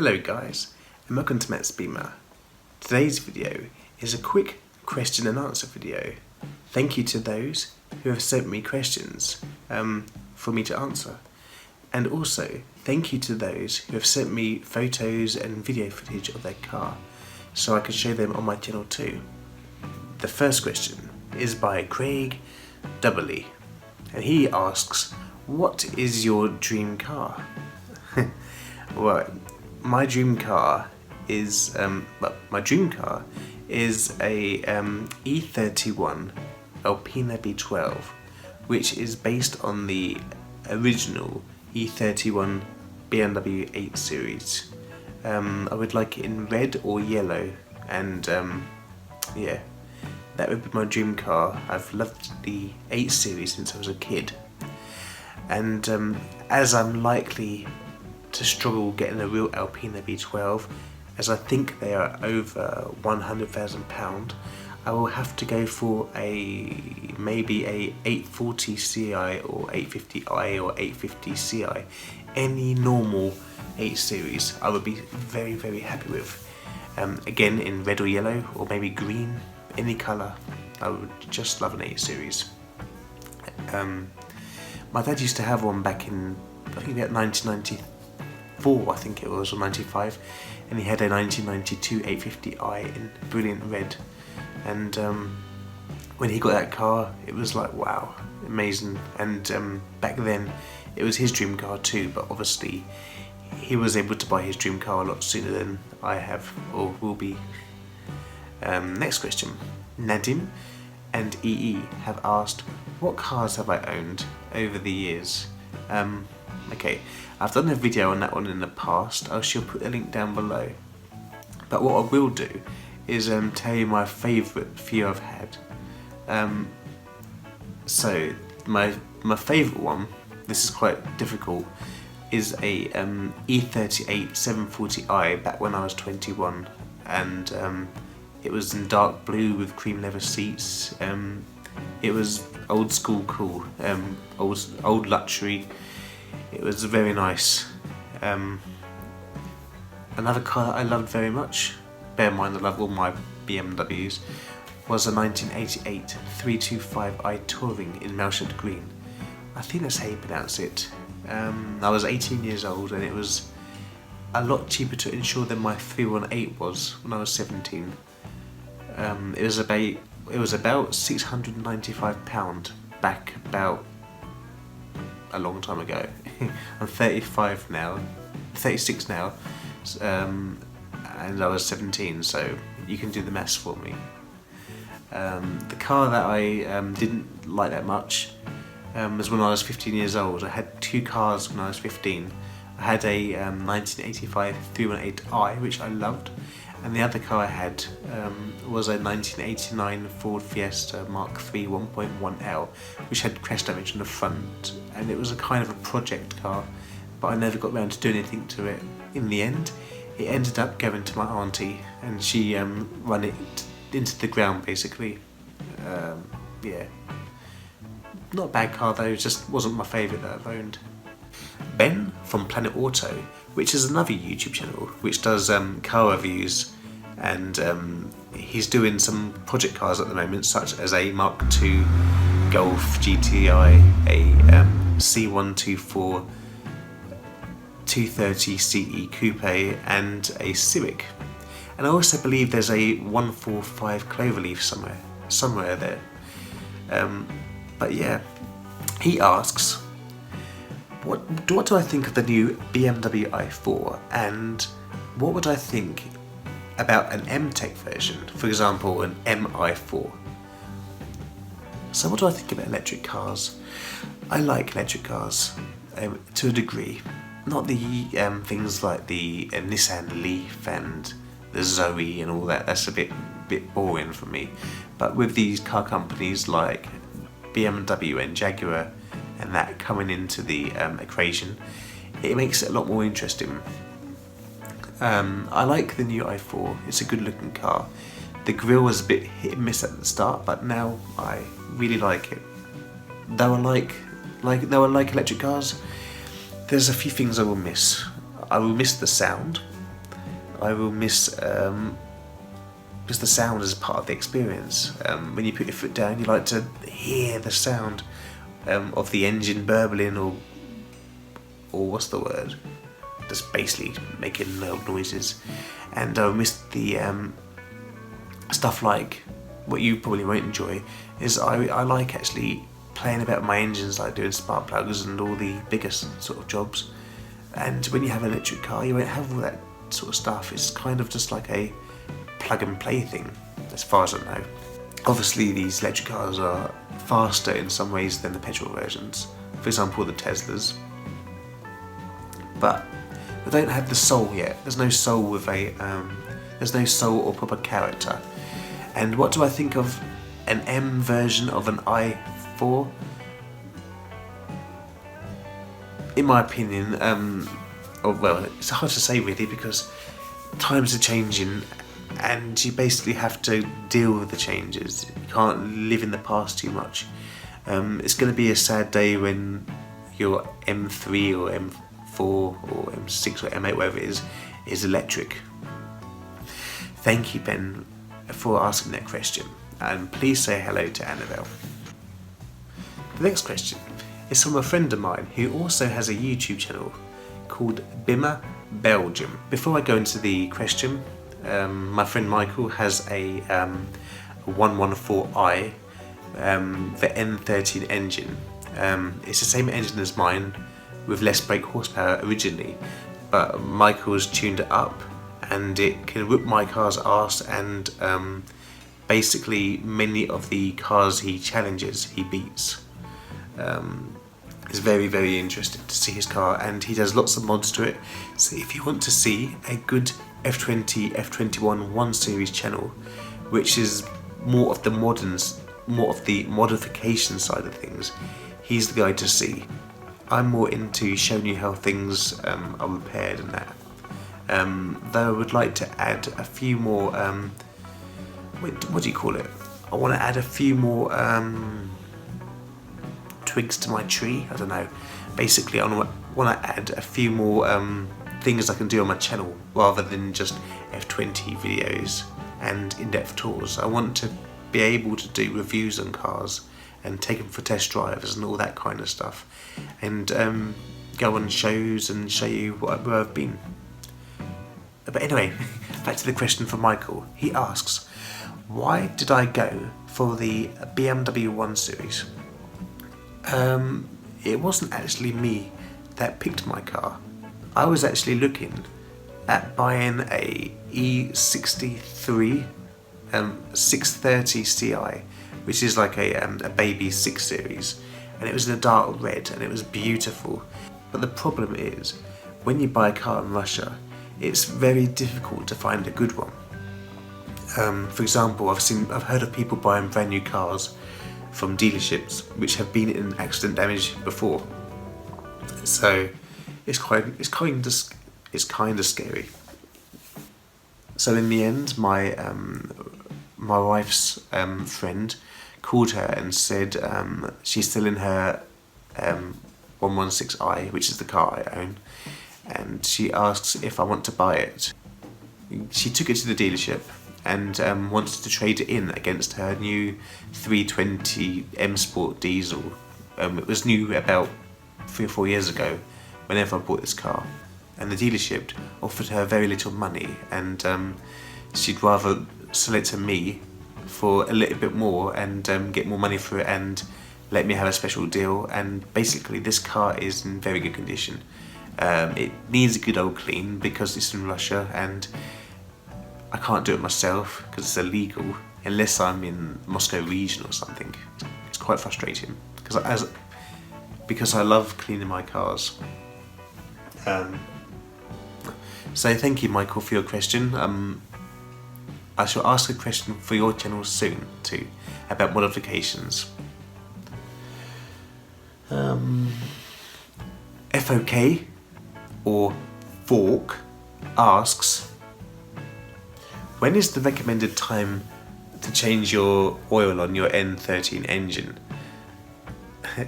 Hello guys, and welcome to mattsbeamer. Today's video is a quick question and answer video. Thank you to those who have sent me questions for me to answer. And also, thank you to those who have sent me photos and video footage of their car, so I can show them on my channel too. The first question is by Craig W. And he asks, what is your dream car? Well, my dream car is a E31 Alpina B12, which is based on the original E31 BMW 8 Series. I would like it in red or yellow, and yeah, that would be my dream car. I've loved the 8 Series since I was a kid, and as I'm likely to struggle getting a real Alpina B12, as I think they are over £100,000, I will have to go for maybe a 840 Ci or 850i or 850 Ci. Any normal 8 Series I would be very, very happy with. Again, in red or yellow or maybe green, any colour. I would just love an 8 Series. My dad used to have one back in, I think about 1994, I think it was, or 95, and he had a 1992 850i in brilliant red, and when he got that car it was like, wow, amazing. And back then it was his dream car too, but obviously he was able to buy his dream car a lot sooner than I have or will be. Next question. Nadim and EE have asked, what cars have I owned over the years? Okay, I've done a video on that one in the past. I shall put a link down below. But what I will do is tell you my favourite few I've had. So my favourite one, this is quite difficult, is a E38 740i back when I was 21, and it was in dark blue with cream leather seats. It was old school cool, old luxury. It was very nice. Another car that I loved very much, bear in mind I love all my BMWs, was a 1988 325i Touring in Melchett Green. I think that's how you pronounce it. I was 18 years old, and it was a lot cheaper to insure than my 318 was when I was 17. It was about £695 back about a long time ago. I'm 36 now, and I was 17, so you can do the maths for me. The car that I didn't like that much was when I was 15 years old. I had two cars when I was 15. I had a 1985 318i, which I loved, and the other car I had was a 1989 Ford Fiesta Mark III 1.1L, which had crash damage on the front, and it was a kind of a project car, but I never got around to doing anything to it. In the end, it ended up going to my auntie, and she ran it into the ground basically. Yeah, not a bad car though, it just wasn't my favourite that I've owned. Ben from Planet Auto, which is another YouTube channel which does car reviews, and he's doing some project cars at the moment, such as a Mark II Golf GTI, a C124 230 CE Coupe, and a Civic. And I also believe there's a 145 Cloverleaf somewhere there. But yeah, he asks, what do I think of the new BMW i4, and what would I think about an M-Tech version, for example an MI4? So what do I think about electric cars? I like electric cars to a degree. Not the things like the Nissan Leaf and the Zoe and all that. That's a bit boring for me. But with these car companies like BMW and Jaguar and that coming into the equation, it makes it a lot more interesting. I like the new i4. It's a good looking car. The grille was a bit hit and miss at the start, but now I really like it. Though I like electric cars, there's a few things I will miss. I will miss the sound. I will miss just the sound as part of the experience. When you put your foot down, you like to hear the sound of the engine burbling, or what's the word? Just basically making loud noises. And I miss the stuff like what you probably won't enjoy is I like actually playing about my engines, like doing spark plugs and all the biggest sort of jobs. And when you have an electric car, you won't have all that sort of stuff. It's kind of just like a plug and play thing, as far as I know. Obviously these electric cars are faster in some ways than the petrol versions, for example the Teslas, but they don't have the soul yet. There's no soul with there's no soul or proper character. And what do I think of an M version of an i4? In my opinion, well, it's hard to say really, because times are changing and you basically have to deal with the changes. You can't live in the past too much. It's going to be a sad day when your M3 or M4 or M6 or M8, whatever it is electric. Thank you, Ben, for asking that question, and please say hello to Annabelle. The next question is from a friend of mine who also has a YouTube channel called Bimmer, Belgium. Before I go into the question, my friend Michael has a 114i, the N13 engine. It's the same engine as mine, with less brake horsepower originally, but Michael's tuned it up and it can whip my car's arse, and basically many of the cars he challenges he beats. It's very, very interesting to see his car, and he does lots of mods to it. So if you want to see a good F20, F21 1 Series channel, which is more of the modification side of things, he's the guy to see. I'm more into showing you how things are repaired and that. Though I would like to add a few more, what do you call it? I want to add a few more twigs to my tree, I don't know. Basically I want to add a few more things I can do on my channel, rather than just F20 videos and in-depth tours. I want to be able to do reviews on cars and take them for test drives and all that kind of stuff, and go on shows and show you where I've been. But anyway, back to the question from Michael. He asks, why did I go for the BMW 1 Series? It wasn't actually me that picked my car. I was actually looking at buying a E63 630 Ci, which is like a baby 6 Series, and it was in a dark red and it was beautiful. But the problem is, when you buy a car in Russia, it's very difficult to find a good one. For example, I've heard of people buying brand new cars from dealerships which have been in accident damage before. So it's kind of scary. So in the end, my wife's friend called her and said she's still in her 116i, which is the car I own, and she asks if I want to buy it. She took it to the dealership and wanted to trade it in against her new 320 M Sport diesel. It was new about 3 or 4 years ago, whenever I bought this car, and the dealership offered her very little money, and she'd rather sell it to me for a little bit more and get more money for it and let me have a special deal. And basically this car is in very good condition. It needs a good old clean because it's in Russia and I can't do it myself because it's illegal unless I'm in Moscow region or something. It's quite frustrating because I love cleaning my cars. So thank you, Michael, for your question. I shall ask a question for your channel soon too, about modifications. FOK or Fork asks, when is the recommended time to change your oil on your N13 engine?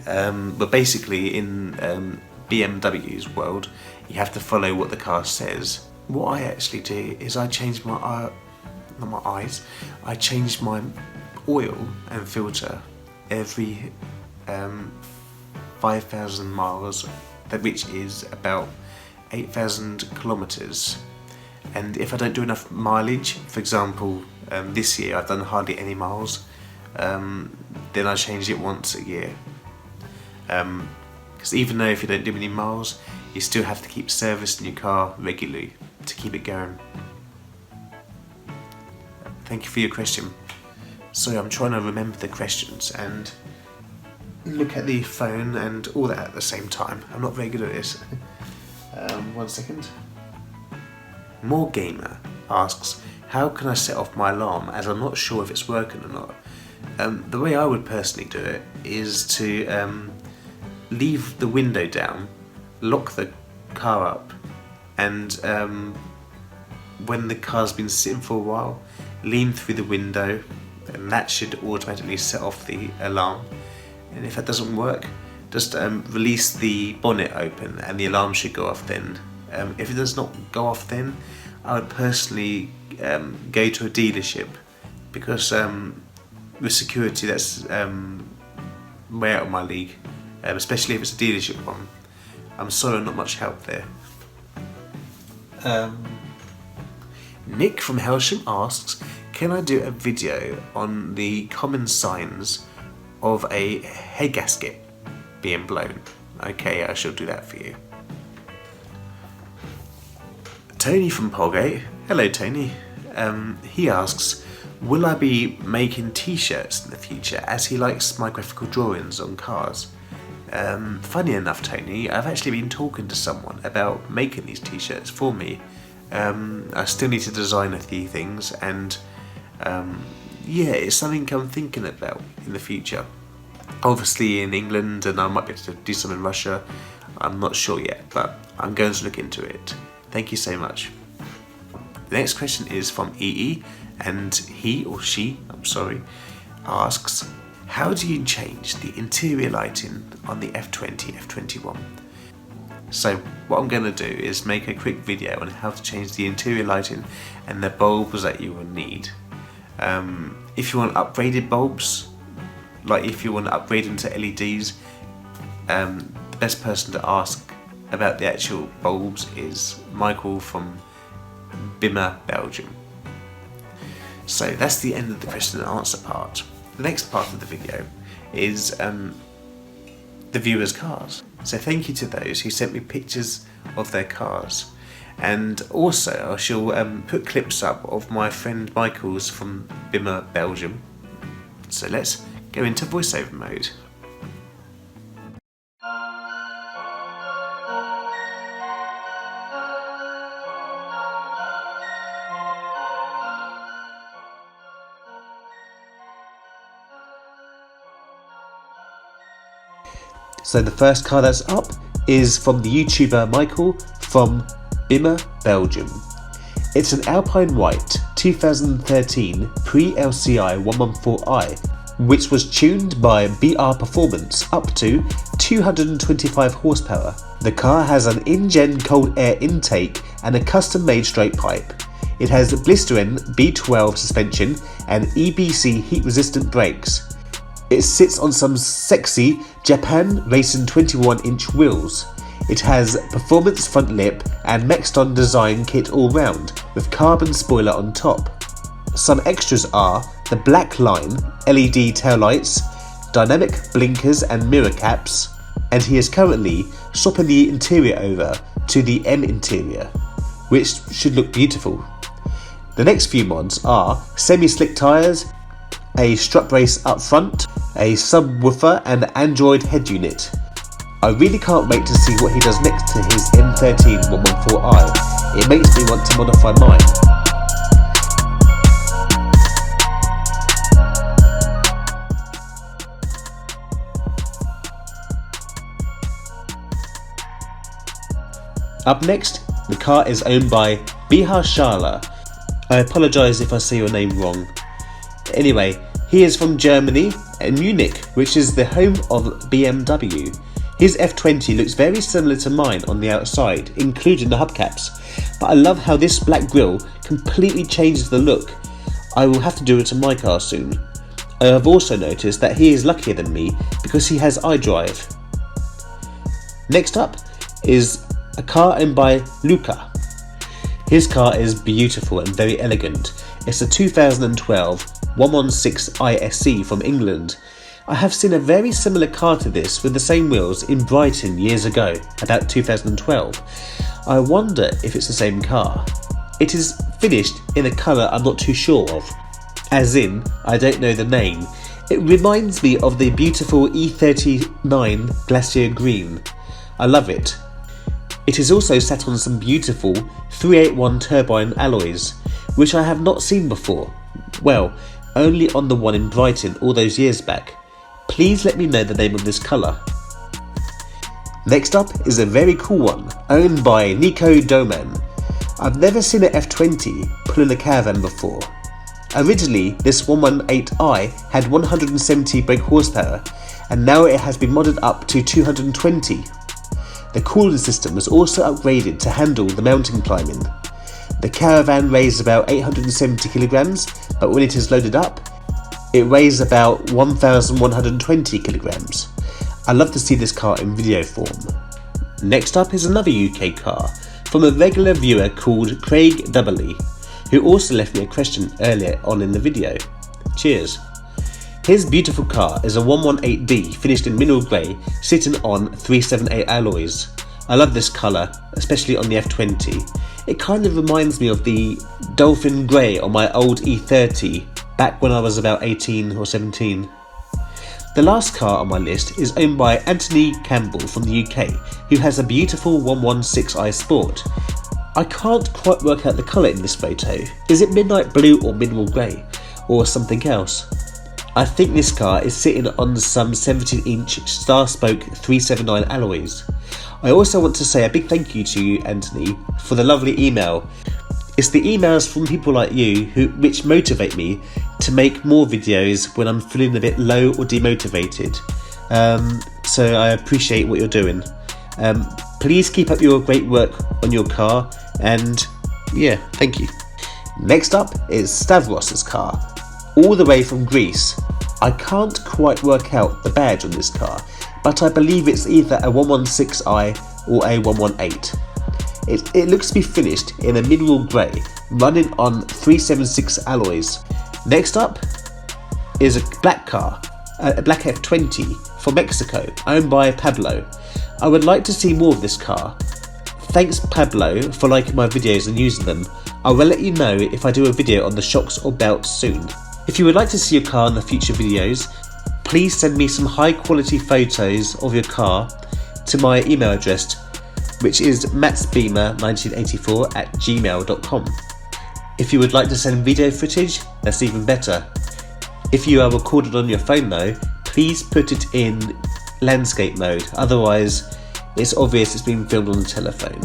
But basically in BMW's world, you have to follow what the car says. what I actually do is I change my I change my oil and filter every 5,000 miles, which is about 8,000 kilometers. And if I don't do enough mileage, for example, this year I've done hardly any miles, then I change it once a year. Because even though if you don't do any miles, you still have to keep servicing your car regularly to keep it going. Thank you for your question. So I'm trying to remember the questions and look at the phone and all that at the same time. I'm not very good at this. 1 second. More Gamer asks, how can I set off my alarm as I'm not sure if it's working or not? The way I would personally do it is to leave the window down, lock the car up, and when the car's been sitting for a while, lean through the window, and that should automatically set off the alarm. And if that doesn't work, just release the bonnet open and the alarm should go off then. If it does not go off then, I would personally go to a dealership, because with security that's way out of my league, especially if it's a dealership one. I'm sorry, not much help there. Nick from Helsham asks, can I do a video on the common signs of a head gasket being blown? Okay, I shall do that for you. Tony from Polgate, hello Tony, he asks, will I be making t-shirts in the future, as he likes my graphical drawings on cars? Funny enough, Tony, I've actually been talking to someone about making these t-shirts for me. I still need to design a few things, and yeah, it's something I'm thinking about in the future. Obviously in England, and I might be able to do some in Russia. I'm not sure yet, but I'm going to look into it. Thank you so much. The next question is from EE, and he or she, I'm sorry, asks, how do you change the interior lighting on the F20, F21? So what I'm going to do is make a quick video on how to change the interior lighting and the bulbs that you will need. If you want upgraded bulbs, like if you want to upgrade them to LEDs, the best person to ask about the actual bulbs is Michael from Bimmer, Belgium. So that's the end of the question and answer part. The next part of the video is the viewers' cars. So thank you to those who sent me pictures of their cars, and also I shall put clips up of my friend Michael's from Bimmer, Belgium. So let's go into voiceover mode. So the first car that's up is from the YouTuber Michael from Bimmer, Belgium. It's an Alpine White 2013 pre-LCI 114i, which was tuned by BR Performance up to 225 horsepower. The car has an in-gen cold air intake and a custom-made straight pipe. It has blistering B12 suspension and EBC heat-resistant brakes. It sits on some sexy Japan Racing 21-inch wheels. It has performance front lip and Mexton design kit all round, with carbon spoiler on top. Some extras are the black line, LED taillights, dynamic blinkers and mirror caps, and he is currently swapping the interior over to the M interior, which should look beautiful. The next few mods are semi-slick tyres, a strut brace up front, a subwoofer and Android head unit. I really can't wait to see what he does next to his M13 114i. It makes me want to modify mine. Up next, the car is owned by Bihar Shala. I apologise if I say your name wrong. Anyway, he is from Germany and Munich, which is the home of BMW. His F20 looks very similar to mine on the outside, including the hubcaps, but I love how this black grille completely changes the look. I will have to do it to my car soon. I have also noticed that he is luckier than me because he has iDrive. Next up is a car owned by Luca. His car is beautiful and very elegant. It's a 2012 116 ISE from England. I have seen a very similar car to this with the same wheels in Brighton years ago, about 2012. I wonder if it's the same car. It is finished in a colour I'm not too sure of, as in, I don't know the name. It reminds me of the beautiful E39 Glacier Green. I love it. It is also sat on some beautiful 381 turbine alloys, which I have not seen before. Well, only on the one in Brighton all those years back. Please let me know the name of this colour. Next up is a very cool one, owned by Nico Doman. I've never seen an F20 pull in a caravan before. Originally, this 118i had 170 brake horsepower, and now it has been modded up to 220. The cooling system was also upgraded to handle the mountain climbing. The caravan weighs about 870 kilograms, but when it is loaded up, it weighs about 1,120 kilograms. I love to see this car in video form. Next up is another UK car from a regular viewer called Craig Dubberly, who also left me a question earlier on in the video. Cheers. His beautiful car is a 118D finished in mineral grey, sitting on 378 alloys. I love this colour, especially on the F20. It kind of reminds me of the Dolphin Grey on my old E30 back when I was about 18 or 17. The last car on my list is owned by Anthony Campbell from the UK, who has a beautiful 116i Sport. I can't quite work out the colour in this photo. Is it midnight blue or mineral grey, or something else? I think this car is sitting on some 17-inch star spoke 379 alloys. I also want to say a big thank you to you, Anthony, for the lovely email. It's the emails from people like you which motivate me to make more videos when I'm feeling a bit low or demotivated. So I appreciate what you're doing. Please keep up your great work on your car, and yeah, thank you. Next up is Stavros's car, all the way from Greece. I can't quite work out the badge on this car, but I believe it's either a 116i or a 118. It looks to be finished in a mineral grey, running on 376 alloys. Next up is a black car, a black F20 from Mexico, owned by Pablo. I would like to see more of this car. Thanks Pablo for liking my videos and using them. I will let you know if I do a video on the shocks or belts soon. If you would like to see your car in the future videos, please send me some high quality photos of your car to my email address, which is mattsbeamer1984@gmail.com. If you would like to send video footage, that's even better. If you are recorded on your phone though, please put it in landscape mode, otherwise it's obvious it's been filmed on the telephone.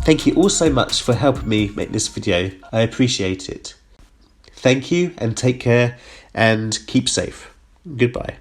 Thank you all so much for helping me make this video, I appreciate it. Thank you and take care and keep safe. Goodbye.